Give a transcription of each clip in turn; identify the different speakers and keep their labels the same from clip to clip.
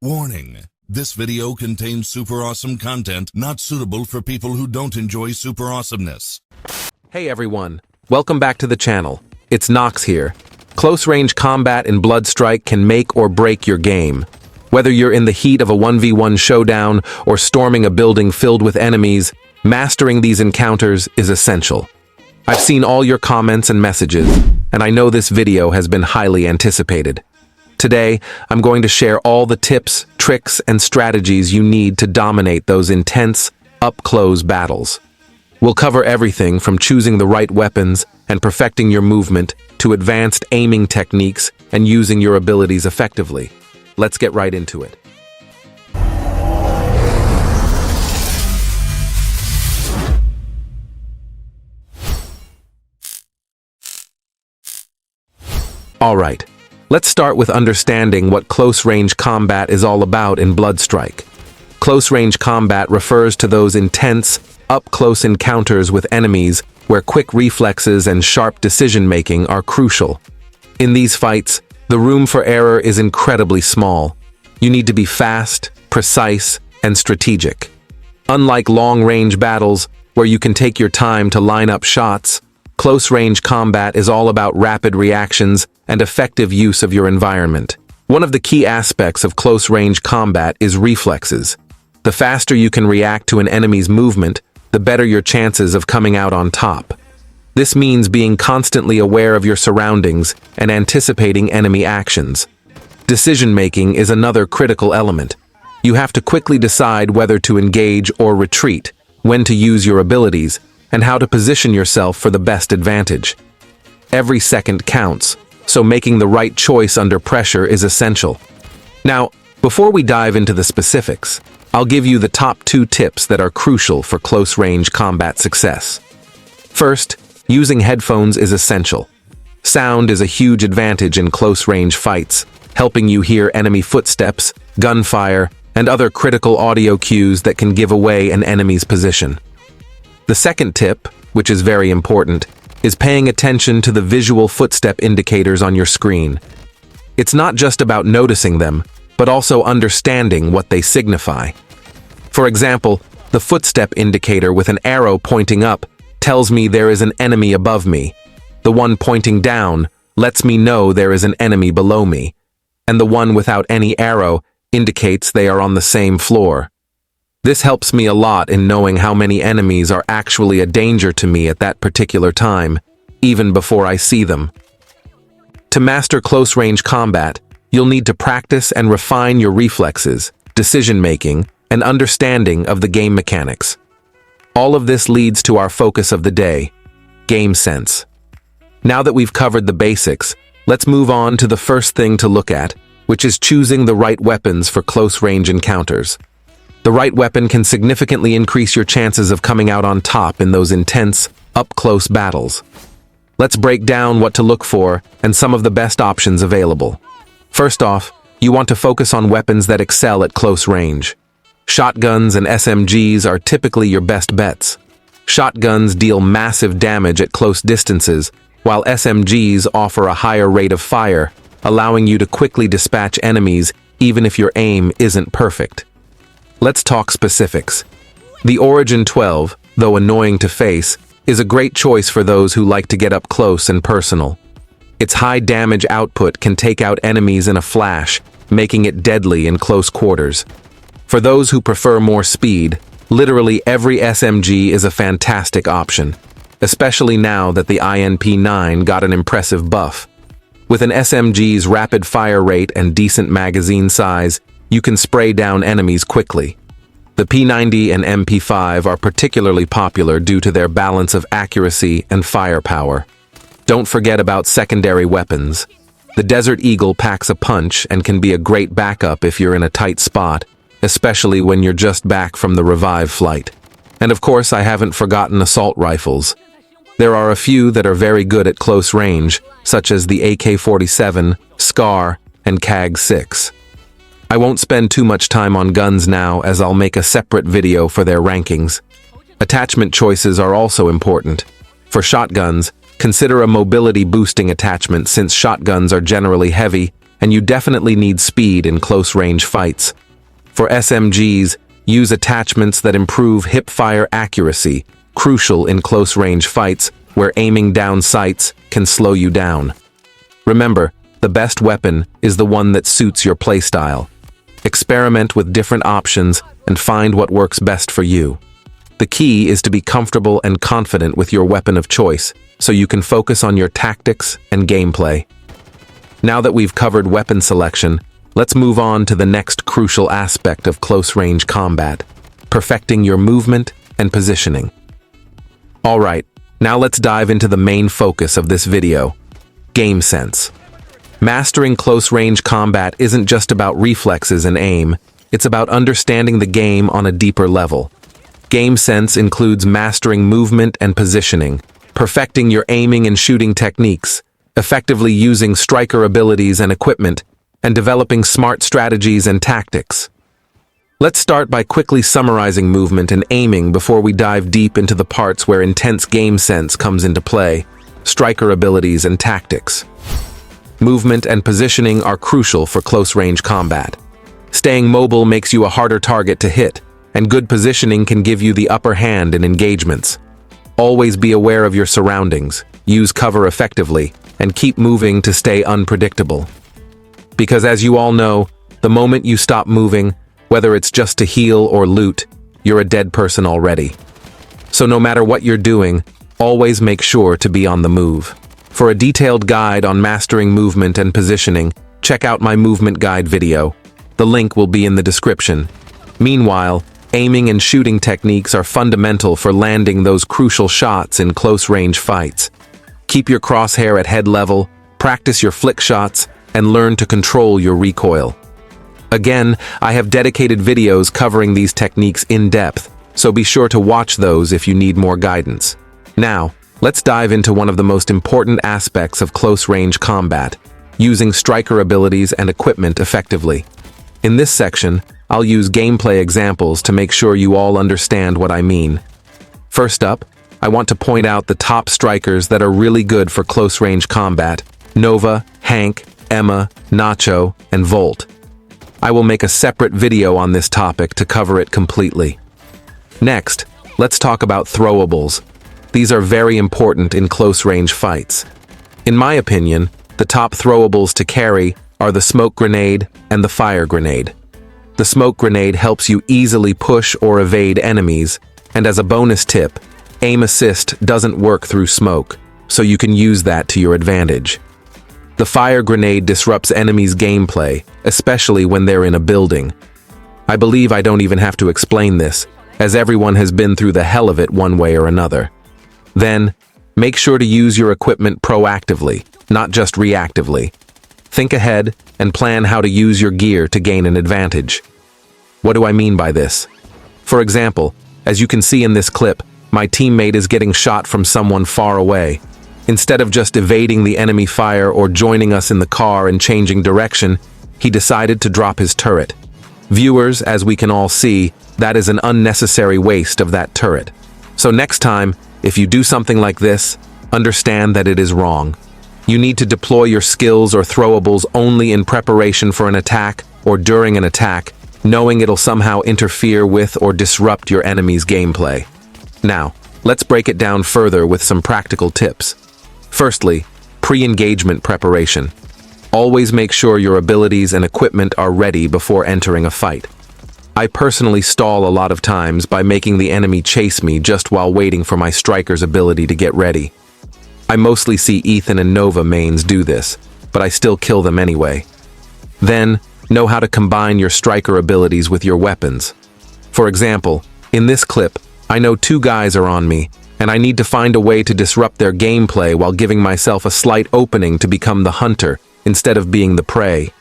Speaker 1: Warning: this video contains super awesome content not suitable for people who don't enjoy super awesomeness.
Speaker 2: Hey everyone, welcome back to the channel. It's Knox here. Close-range combat in bloodstrike can make or break your game. Whether you're in the heat of a 1v1 showdown or storming a building filled with enemies, mastering these encounters is essential. I've seen all your comments and messages, and I know this video has been highly anticipated. Today, I'm going to share all the tips, tricks, and strategies you need to dominate those intense, up-close battles. We'll cover everything from choosing the right weapons and perfecting your movement to advanced aiming techniques and using your abilities effectively. Let's get right into it. All right. Let's start with understanding what close-range combat is all about in bloodstrike. Close-range combat refers to those intense, up-close encounters with enemies where quick reflexes and sharp decision-making are crucial. In these fights, the room for error is incredibly small. You need to be fast, precise, and strategic. Unlike long-range battles, where you can take your time to line up shots, close-range combat is all about rapid reactions and effective use of your environment. One of the key aspects of close-range combat is reflexes. The faster you can react to an enemy's movement, the better your chances of coming out on top. This means being constantly aware of your surroundings and anticipating enemy actions. Decision-making is another critical element. You have to quickly decide whether to engage or retreat, when to use your abilities, and how to position yourself for the best advantage. Every second counts, so making the right choice under pressure is essential. Now, before we dive into the specifics, I'll give you the top 2 tips that are crucial for close-range combat success. First, using headphones is essential. Sound is a huge advantage in close-range fights, helping you hear enemy footsteps, gunfire, and other critical audio cues that can give away an enemy's position. The second tip, which is very important, is paying attention to the visual footstep indicators on your screen. It's not just about noticing them, but also understanding what they signify. For example, the footstep indicator with an arrow pointing up tells me there is an enemy above me. The one pointing down lets me know there is an enemy below me. And the one without any arrow indicates they are on the same floor. This helps me a lot in knowing how many enemies are actually a danger to me at that particular time, even before I see them. To master close-range combat, you'll need to practice and refine your reflexes, decision-making, and understanding of the game mechanics. All of this leads to our focus of the day, game sense. Now that we've covered the basics, let's move on to the first thing to look at, which is choosing the right weapons for close-range encounters. The right weapon can significantly increase your chances of coming out on top in those intense, up-close battles. Let's break down what to look for and some of the best options available. First off, you want to focus on weapons that excel at close range. Shotguns and SMGs are typically your best bets. Shotguns deal massive damage at close distances, while SMGs offer a higher rate of fire, allowing you to quickly dispatch enemies even if your aim isn't perfect. Let's talk specifics. The Origin 12, though annoying to face, is a great choice for those who like to get up close and personal. Its high damage output can take out enemies in a flash, making it deadly in close quarters. For those who prefer more speed, literally every SMG is a fantastic option, especially now that the INP-9 got an impressive buff. With an SMG's rapid fire rate and decent magazine size, you can spray down enemies quickly. The P90 and MP5 are particularly popular due to their balance of accuracy and firepower. Don't forget about secondary weapons. The Desert Eagle packs a punch and can be a great backup if you're in a tight spot, especially when you're just back from the revive flight. And of course, I haven't forgotten assault rifles. There are a few that are very good at close range, such as the AK-47, SCAR, and CAG-6. I won't spend too much time on guns now, as I'll make a separate video for their rankings. Attachment choices are also important. For shotguns, consider a mobility boosting attachment since shotguns are generally heavy and you definitely need speed in close-range fights. For SMGs, use attachments that improve hip-fire accuracy, crucial in close-range fights where aiming down sights can slow you down. Remember, the best weapon is the one that suits your playstyle. Experiment with different options and find what works best for you. The key is to be comfortable and confident with your weapon of choice, so you can focus on your tactics and gameplay. Now that we've covered weapon selection, let's move on to the next crucial aspect of close-range combat, perfecting your movement and positioning. Alright, now let's dive into the main focus of this video, game sense. Mastering close-range combat isn't just about reflexes and aim, it's about understanding the game on a deeper level. Game sense includes mastering movement and positioning, perfecting your aiming and shooting techniques, effectively using striker abilities and equipment, and developing smart strategies and tactics. Let's start by quickly summarizing movement and aiming before we dive deep into the parts where intense game sense comes into play, striker abilities and tactics. Movement and positioning are crucial for close-range combat. Staying mobile makes you a harder target to hit, and good positioning can give you the upper hand in engagements. Always be aware of your surroundings, use cover effectively, and keep moving to stay unpredictable. Because as you all know, the moment you stop moving, whether it's just to heal or loot, you're a dead person already. So no matter what you're doing, always make sure to be on the move. For a detailed guide on mastering movement and positioning, check out my movement guide video. The link will be in the description. Meanwhile, aiming and shooting techniques are fundamental for landing those crucial shots in close-range fights. Keep your crosshair at head level, practice your flick shots, and learn to control your recoil. Again, I have dedicated videos covering these techniques in depth, so be sure to watch those if you need more guidance. Now, let's dive into one of the most important aspects of close-range combat, using striker abilities and equipment effectively. In this section, I'll use gameplay examples to make sure you all understand what I mean. First up, I want to point out the top strikers that are really good for close-range combat: Nova, Hank, Emma, Nacho, and Volt. I will make a separate video on this topic to cover it completely. Next, let's talk about throwables. These are very important in close-range fights. In my opinion, the top throwables to carry are the smoke grenade and the fire grenade. The smoke grenade helps you easily push or evade enemies, and as a bonus tip, aim assist doesn't work through smoke, so you can use that to your advantage. The fire grenade disrupts enemies' gameplay, especially when they're in a building. I believe I don't even have to explain this, as everyone has been through the hell of it one way or another. Then, make sure to use your equipment proactively, not just reactively. Think ahead and plan how to use your gear to gain an advantage. What do I mean by this? For example, as you can see in this clip, my teammate is getting shot from someone far away. Instead of just evading the enemy fire or joining us in the car and changing direction, he decided to drop his turret. Viewers, as we can all see, that is an unnecessary waste of that turret. So next time, if you do something like this, understand that it is wrong. You need to deploy your skills or throwables only in preparation for an attack or during an attack, knowing it'll somehow interfere with or disrupt your enemy's gameplay. Now, let's break it down further with some practical tips. Firstly, pre-engagement preparation. Always make sure your abilities and equipment are ready before entering a fight. I personally stall a lot of times by making the enemy chase me just while waiting for my striker's ability to get ready. I mostly see Ethan and Nova mains do this, but I still kill them anyway. Then, know how to combine your striker abilities with your weapons. For example, in this clip, I know two guys are on me, and I need to find a way to disrupt their gameplay while giving myself a slight opening to become the hunter instead of being the prey.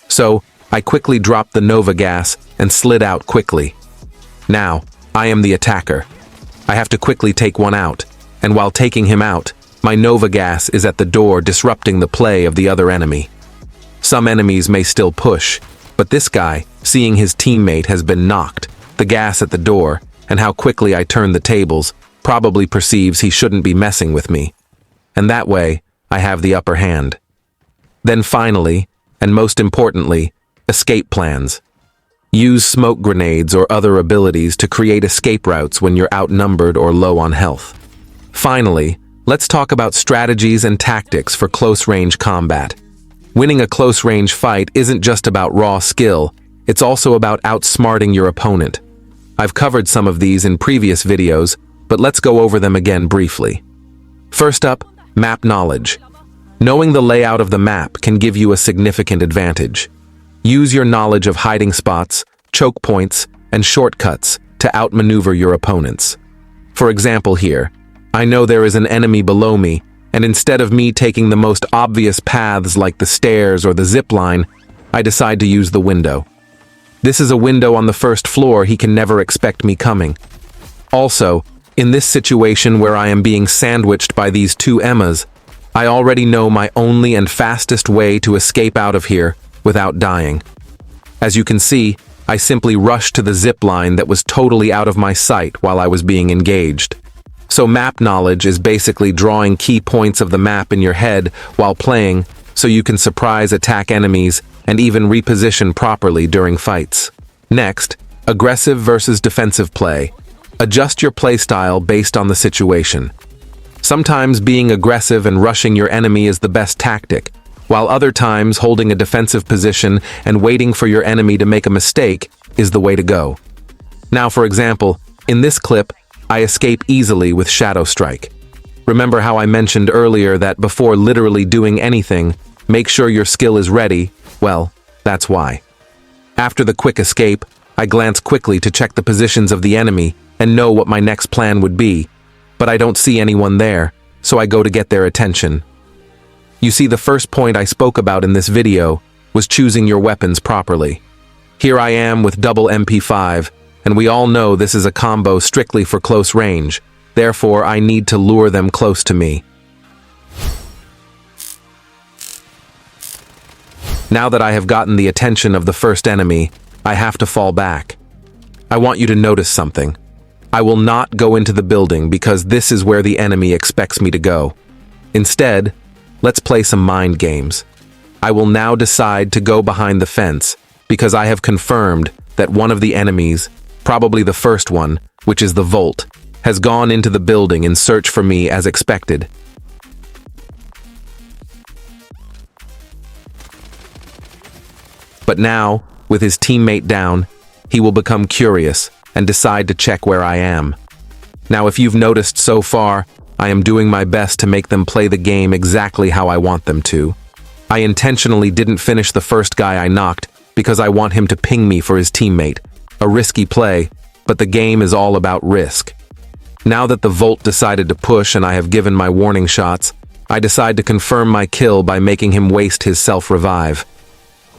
Speaker 2: So, I quickly dropped the Nova gas and slid out quickly. Now, I am the attacker. I have to quickly take one out, and while taking him out, my Nova gas is at the door disrupting the play of the other enemy. Some enemies may still push, but this guy, seeing his teammate has been knocked, the gas at the door, and how quickly I turn the tables, probably perceives he shouldn't be messing with me. And that way, I have the upper hand. Then finally, and most importantly, escape plans. Use smoke grenades or other abilities to create escape routes when you're outnumbered or low on health. Finally, let's talk about strategies and tactics for close-range combat. Winning a close-range fight isn't just about raw skill, it's also about outsmarting your opponent. I've covered some of these in previous videos, but let's go over them again briefly. First up, map knowledge. Knowing the layout of the map can give you a significant advantage. Use your knowledge of hiding spots, choke points, and shortcuts to outmaneuver your opponents. For example here, I know there is an enemy below me, and instead of me taking the most obvious paths like the stairs or the zip line, I decide to use the window. This is a window on the first floor, he can never expect me coming. Also, in this situation where I am being sandwiched by these two Emmas, I already know my only and fastest way to escape out of here without dying. As you can see, I simply rushed to the zip line that was totally out of my sight while I was being engaged. So map knowledge is basically drawing key points of the map in your head while playing so you can surprise attack enemies and even reposition properly during fights. Next, aggressive versus defensive play. Adjust your playstyle based on the situation. Sometimes being aggressive and rushing your enemy is the best tactic, while other times holding a defensive position and waiting for your enemy to make a mistake is the way to go. Now, for example, in this clip, I escape easily with Shadow Strike. Remember how I mentioned earlier that before literally doing anything, make sure your skill is ready? Well, that's why. After the quick escape, I glance quickly to check the positions of the enemy and know what my next plan would be, but I don't see anyone there, so I go to get their attention. You see, the first point I spoke about in this video was choosing your weapons properly. Here I am with double MP5, and we all know this is a combo strictly for close range, therefore I need to lure them close to me. Now that I have gotten the attention of the first enemy, I have to fall back. I want you to notice something. I will not go into the building because this is where the enemy expects me to go. Instead, let's play some mind games. I will now decide to go behind the fence because I have confirmed that one of the enemies, probably the first one, which is the Volt, has gone into the building in search for me as expected. But now, with his teammate down, he will become curious and decide to check where I am. Now, if you've noticed so far, I am doing my best to make them play the game exactly how I want them to. I intentionally didn't finish the first guy I knocked because I want him to ping me for his teammate. A risky play, but the game is all about risk. Now that the Volt decided to push and I have given my warning shots, I decide to confirm my kill by making him waste his self-revive.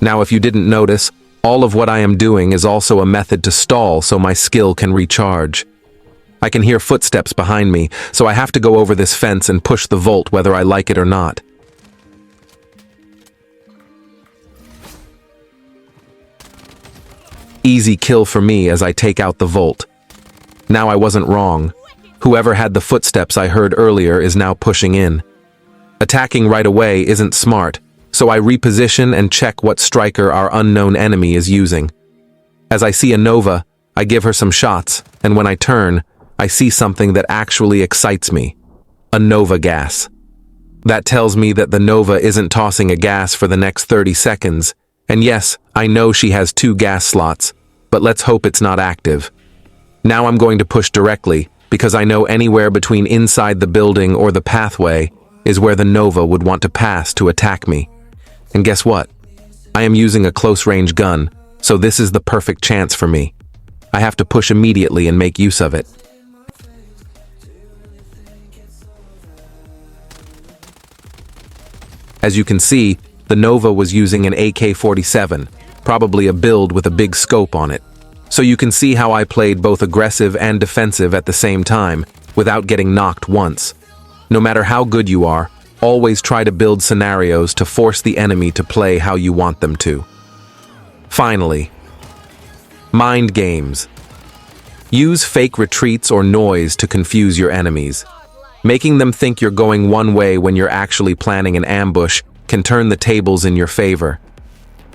Speaker 2: Now, if you didn't notice, all of what I am doing is also a method to stall so my skill can recharge. I can hear footsteps behind me, so I have to go over this fence and push the Volt whether I like it or not. Easy kill for me as I take out the Volt. Now I wasn't wrong. Whoever had the footsteps I heard earlier is now pushing in. Attacking right away isn't smart, so I reposition and check what striker our unknown enemy is using. As I see a Nova, I give her some shots, and when I turn, I see something that actually excites me. A Nova gas. That tells me that the Nova isn't tossing a gas for the next 30 seconds, and yes, I know she has 2 gas slots, but let's hope it's not active. Now I'm going to push directly, because I know anywhere between inside the building or the pathway is where the Nova would want to pass to attack me. And guess what? I am using a close-range gun, so this is the perfect chance for me. I have to push immediately and make use of it. As you can see, the Nova was using an AK-47, probably a build with a big scope on it. So you can see how I played both aggressive and defensive at the same time, without getting knocked once. No matter how good you are, always try to build scenarios to force the enemy to play how you want them to. Finally, mind games. Use fake retreats or noise to confuse your enemies. Making them think you're going one way when you're actually planning an ambush can turn the tables in your favor.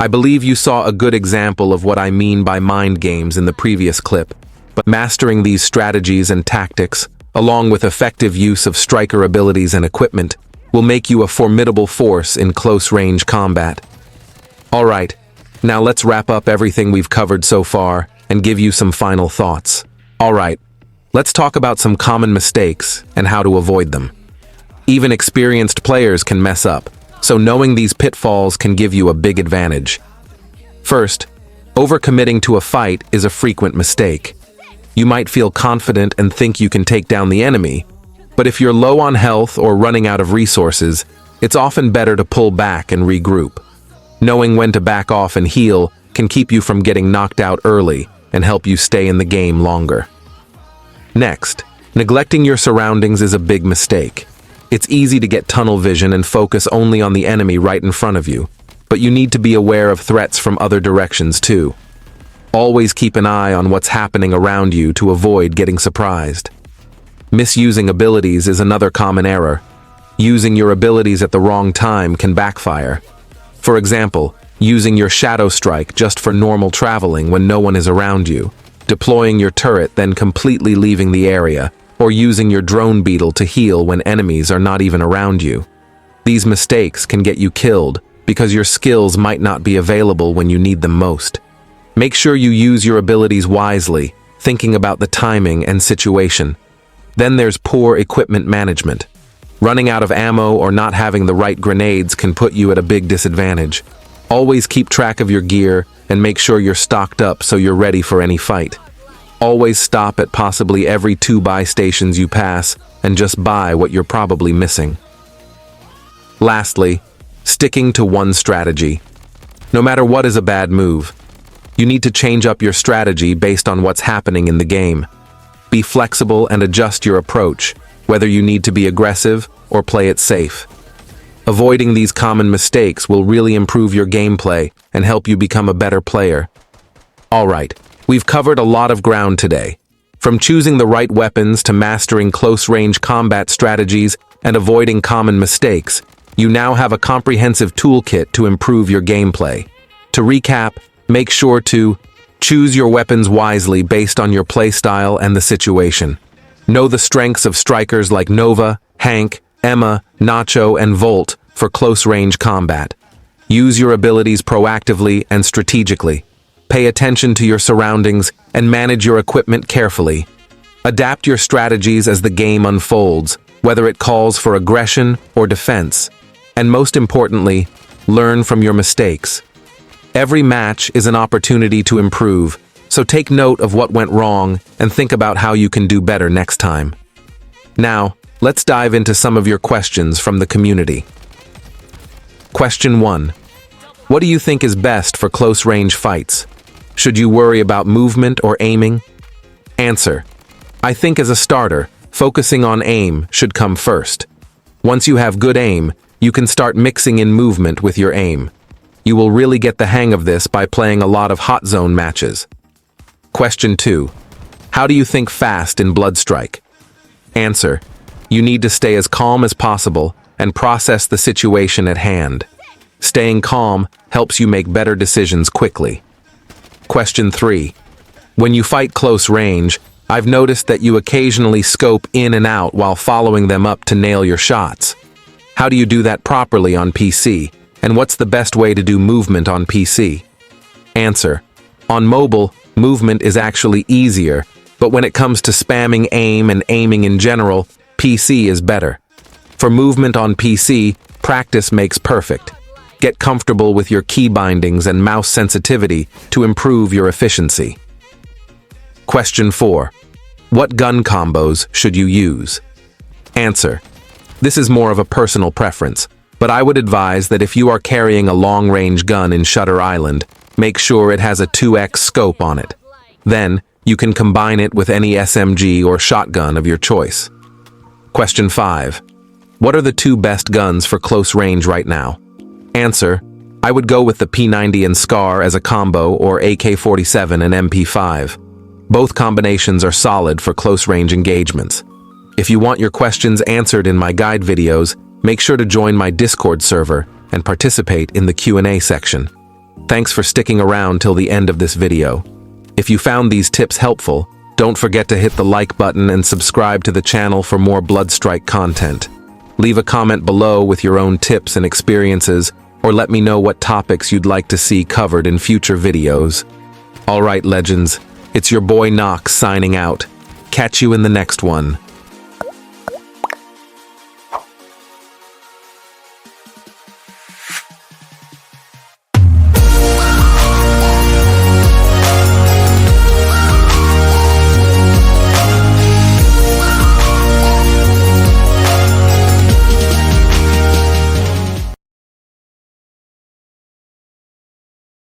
Speaker 2: I believe you saw a good example of what I mean by mind games in the previous clip, but mastering these strategies and tactics, along with effective use of striker abilities and equipment, will make you a formidable force in close-range combat. Alright, now let's wrap up everything we've covered so far and give you some final thoughts. Alright, let's talk about some common mistakes and how to avoid them. Even experienced players can mess up, so knowing these pitfalls can give you a big advantage. First, overcommitting to a fight is a frequent mistake. You might feel confident and think you can take down the enemy, but if you're low on health or running out of resources, it's often better to pull back and regroup. Knowing when to back off and heal can keep you from getting knocked out early and help you stay in the game longer. Next, neglecting your surroundings is a big mistake. It's easy to get tunnel vision and focus only on the enemy right in front of you, but you need to be aware of threats from other directions too. Always keep an eye on what's happening around you to avoid getting surprised. Misusing abilities is another common error. Using your abilities at the wrong time can backfire. For example, using your shadow strike just for normal traveling when no one is around you, deploying your turret then completely leaving the area, or using your drone beetle to heal when enemies are not even around you. These mistakes can get you killed because your skills might not be available when you need them most. Make sure you use your abilities wisely, thinking about the timing and situation. Then there's poor equipment management. Running out of ammo or not having the right grenades can put you at a big disadvantage. Always keep track of your gear and make sure you're stocked up so you're ready for any fight. Always stop at possibly every 2 buy stations you pass and just buy what you're probably missing. Lastly, sticking to one strategy. No matter what is a bad move, you need to change up your strategy based on what's happening in the game. Be flexible and adjust your approach, whether you need to be aggressive or play it safe. Avoiding these common mistakes will really improve your gameplay and help you become a better player. Alright, we've covered a lot of ground today. From choosing the right weapons to mastering close-range combat strategies and avoiding common mistakes, you now have a comprehensive toolkit to improve your gameplay. To recap, make sure to choose your weapons wisely based on your playstyle and the situation. Know the strengths of strikers like Nova, Hank, Emma, Nacho, and Volt for close-range combat. Use your abilities proactively and strategically. Pay attention to your surroundings and manage your equipment carefully. Adapt your strategies as the game unfolds, whether it calls for aggression or defense. And most importantly, learn from your mistakes. Every match is an opportunity to improve, so take note of what went wrong and think about how you can do better next time. Now, let's dive into some of your questions from the community. Question 1. What do you think is best for close-range fights? Should you worry about movement or aiming? Answer. I think as a starter, focusing on aim should come first. Once you have good aim, you can start mixing in movement with your aim. You will really get the hang of this by playing a lot of hot zone matches. Question 2. How do you think fast in bloodstrike? Answer. You need to stay as calm as possible and process the situation at hand. Staying calm helps you make better decisions quickly. Question 3. When you fight close range, I've noticed that you occasionally scope in and out while following them up to nail your shots. How do you do that properly on PC? And what's the best way to do movement on PC? Answer. On mobile, movement is actually easier, but when it comes to spamming aim and aiming in general, PC is better. For movement on PC, practice makes perfect. Get comfortable with your key bindings and mouse sensitivity to improve your efficiency. Question 4. What gun combos should you use? Answer. This is more of a personal preference, but I would advise that if you are carrying a long-range gun in Shutter Island, make sure it has a 2x scope on it. Then, you can combine it with any SMG or shotgun of your choice. Question 5. What are the 2 best guns for close range right now? Answer. I would go with the P90 and SCAR as a combo or AK-47 and MP5. Both combinations are solid for close-range engagements. If you want your questions answered in my guide videos, make sure to join my Discord server and participate in the Q&A section. Thanks for sticking around till the end of this video. If you found these tips helpful, don't forget to hit the like button and subscribe to the channel for more Bloodstrike content. Leave a comment below with your own tips and experiences, or let me know what topics you'd like to see covered in future videos. Alright, legends, it's your boy Knox signing out. Catch you in the next one.